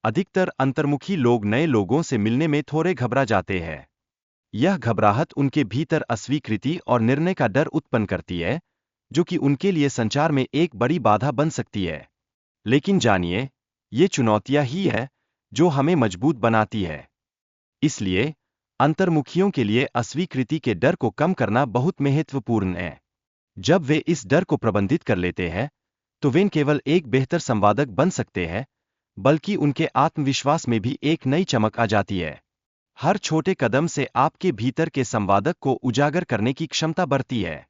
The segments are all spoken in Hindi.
अधिकतर अंतर्मुखी लोग नए लोगों से मिलने में थोड़े घबरा जाते हैं। यह घबराहट उनके भीतर अस्वीकृति और निर्णय का डर उत्पन्न करती है, जो कि उनके लिए संचार में एक बड़ी बाधा बन सकती है। लेकिन जानिए, ये चुनौतियां ही है जो हमें मजबूत बनाती है। इसलिए अंतर्मुखियों के लिए अस्वीकृति के डर को कम करना बहुत महत्वपूर्ण है। जब वे इस डर को प्रबंधित कर लेते हैं, तो वे न केवल एक बेहतर संवादक बन सकते हैं, बल्कि उनके आत्मविश्वास में भी एक नई चमक आ जाती है। हर छोटे कदम से आपके भीतर के संवादक को उजागर करने की क्षमता बढ़ती है।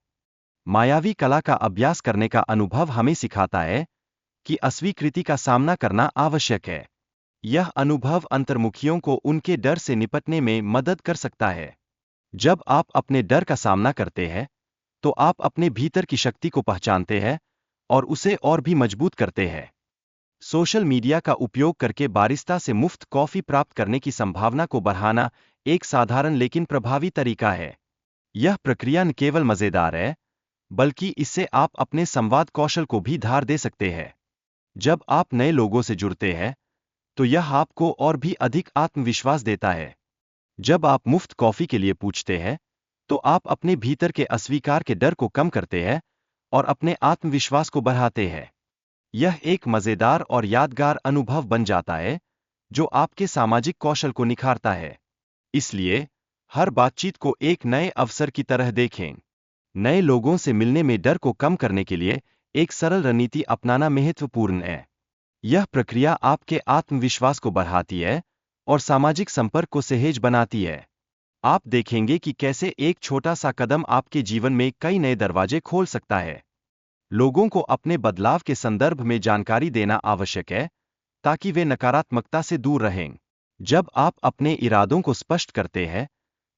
मायावी कला का अभ्यास करने का अनुभव हमें सिखाता है कि अस्वीकृति का सामना करना आवश्यक है। यह अनुभव अंतर्मुखियों को उनके डर से निपटने में मदद कर सकता है। जब आप अपने डर का सामना करते हैं, तो आप अपने भीतर की शक्ति को पहचानते हैं और उसे और भी मजबूत करते हैं। सोशल मीडिया का उपयोग करके बारिस्ता से मुफ्त कॉफी प्राप्त करने की संभावना को बढ़ाना एक साधारण लेकिन प्रभावी तरीका है। यह प्रक्रिया न केवल मजेदार है, बल्कि इससे आप अपने संवाद कौशल को भी धार दे सकते हैं। जब आप नए लोगों से जुड़ते हैं, तो यह आपको और भी अधिक आत्मविश्वास देता है। जब आप मुफ्त कॉफी के लिए पूछते हैं, तो आप अपने भीतर के अस्वीकार के डर को कम करते हैं और अपने आत्मविश्वास को बढ़ाते हैं। यह एक मजेदार और यादगार अनुभव बन जाता है, जो आपके सामाजिक कौशल को निखारता है। इसलिए हर बातचीत को एक नए अवसर की तरह देखें। नए लोगों से मिलने में डर को कम करने के लिए एक सरल रणनीति अपनाना महत्वपूर्ण है। यह प्रक्रिया आपके आत्मविश्वास को बढ़ाती है और सामाजिक संपर्क को सहज बनाती है। आप देखेंगे कि कैसे एक छोटा सा कदम आपके जीवन में कई नए दरवाजे खोल सकता है। लोगों को अपने बदलाव के संदर्भ में जानकारी देना आवश्यक है, ताकि वे नकारात्मकता से दूर रहें। जब आप अपने इरादों को स्पष्ट करते हैं,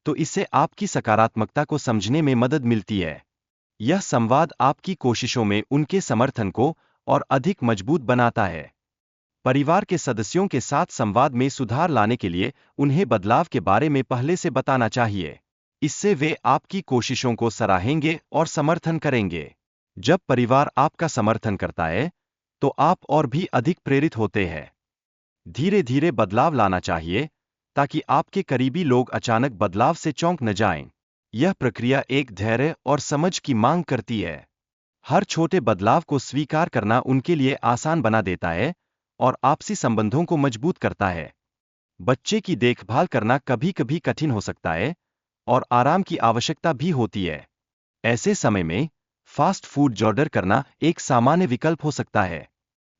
तो इससे आपकी सकारात्मकता को समझने में मदद मिलती है। यह संवाद आपकी कोशिशों में उनके समर्थन को और अधिक मजबूत बनाता है। परिवार के सदस्यों के साथ संवाद में सुधार लाने के लिए उन्हें बदलाव के बारे में पहले से बताना चाहिए। इससे वे आपकी कोशिशों को सराहेंगे और समर्थन करेंगे। जब परिवार आपका समर्थन करता है, तो आप और भी अधिक प्रेरित होते हैं। धीरे धीरे बदलाव लाना चाहिए, ताकि आपके करीबी लोग अचानक बदलाव से चौंक न जाएं। यह प्रक्रिया एक धैर्य और समझ की मांग करती है। हर छोटे बदलाव को स्वीकार करना उनके लिए आसान बना देता है और आपसी संबंधों को मजबूत करता है। बच्चे की देखभाल करना कभी कभी कठिन हो सकता है और आराम की आवश्यकता भी होती है। ऐसे समय में फास्ट फूड ऑर्डर करना एक सामान्य विकल्प हो सकता है।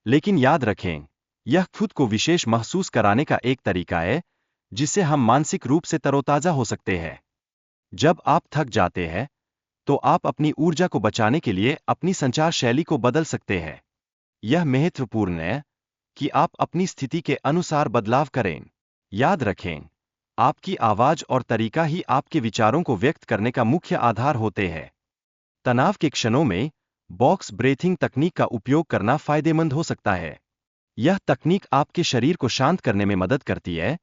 लेकिन याद रखें, यह खुद को विशेष महसूस कराने का एक तरीका है, जिससे हम मानसिक रूप से तरोताजा हो सकते हैं। जब आप थक जाते हैं, तो आप अपनी ऊर्जा को बचाने के लिए अपनी संचार शैली को बदल सकते हैं। यह महत्वपूर्ण है कि आप अपनी स्थिति के अनुसार बदलाव करें। याद रखें, आपकी आवाज और तरीका ही आपके विचारों को व्यक्त करने का मुख्य आधार होते हैं। तनाव के क्षणों में बॉक्स ब्रीथिंग तकनीक का उपयोग करना फायदेमंद हो सकता है। यह तकनीक आपके शरीर को शांत करने में मदद करती है,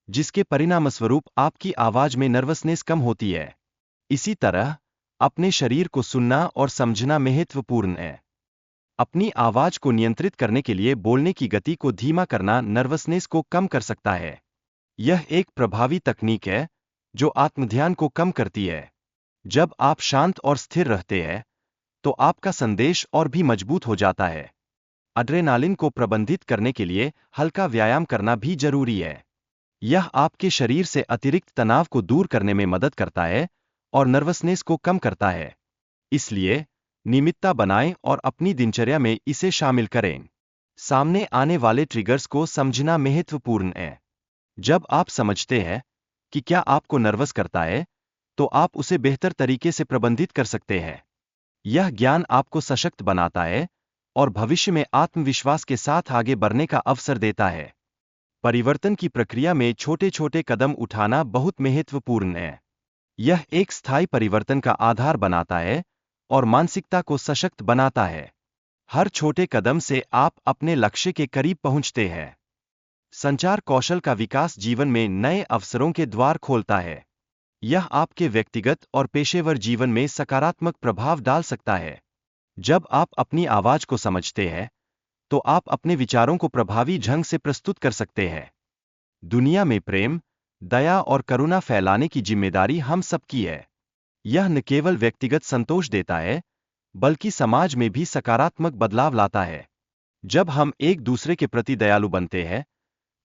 जिसके परिणामस्वरूप आपकी आवाज में नर्वसनेस कम होती है। इसी तरह अपने शरीर को सुनना और समझना महत्वपूर्ण है। अपनी आवाज को नियंत्रित करने के लिए बोलने की गति को धीमा करना नर्वसनेस को कम कर सकता है। यह एक प्रभावी तकनीक है जो आत्मध्यान को कम करती है। जब आप शांत और स्थिर रहते हैं, तो आपका संदेश और भी मजबूत हो जाता है। एड्रेनालिन को प्रबंधित करने के लिए हल्का व्यायाम करना भी जरूरी है। यह आपके शरीर से अतिरिक्त तनाव को दूर करने में मदद करता है और नर्वसनेस को कम करता है। इसलिए नियमितता बनाएं और अपनी दिनचर्या में इसे शामिल करें। सामने आने वाले ट्रिगर्स को समझना महत्वपूर्ण है। जब आप समझते हैं कि क्या आपको नर्वस करता है, तो आप उसे बेहतर तरीके से प्रबंधित कर सकते हैं। यह ज्ञान आपको सशक्त बनाता है और भविष्य में आत्मविश्वास के साथ आगे बढ़ने का अवसर देता है। परिवर्तन की प्रक्रिया में छोटे छोटे कदम उठाना बहुत महत्वपूर्ण है। यह एक स्थायी परिवर्तन का आधार बनाता है और मानसिकता को सशक्त बनाता है। हर छोटे कदम से आप अपने लक्ष्य के करीब पहुंचते हैं। संचार कौशल का विकास जीवन में नए अवसरों के द्वार खोलता है। यह आपके व्यक्तिगत और पेशेवर जीवन में सकारात्मक प्रभाव डाल सकता है। जब आप अपनी आवाज को समझते हैं, तो आप अपने विचारों को प्रभावी ढंग से प्रस्तुत कर सकते हैं। दुनिया में प्रेम, दया और करुणा फैलाने की जिम्मेदारी हम सबकी है। यह न केवल व्यक्तिगत संतोष देता है, बल्कि समाज में भी सकारात्मक बदलाव लाता है। जब हम एक दूसरे के प्रति दयालु बनते हैं,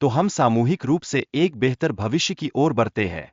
तो हम सामूहिक रूप से एक बेहतर भविष्य की ओर बढ़ते हैं।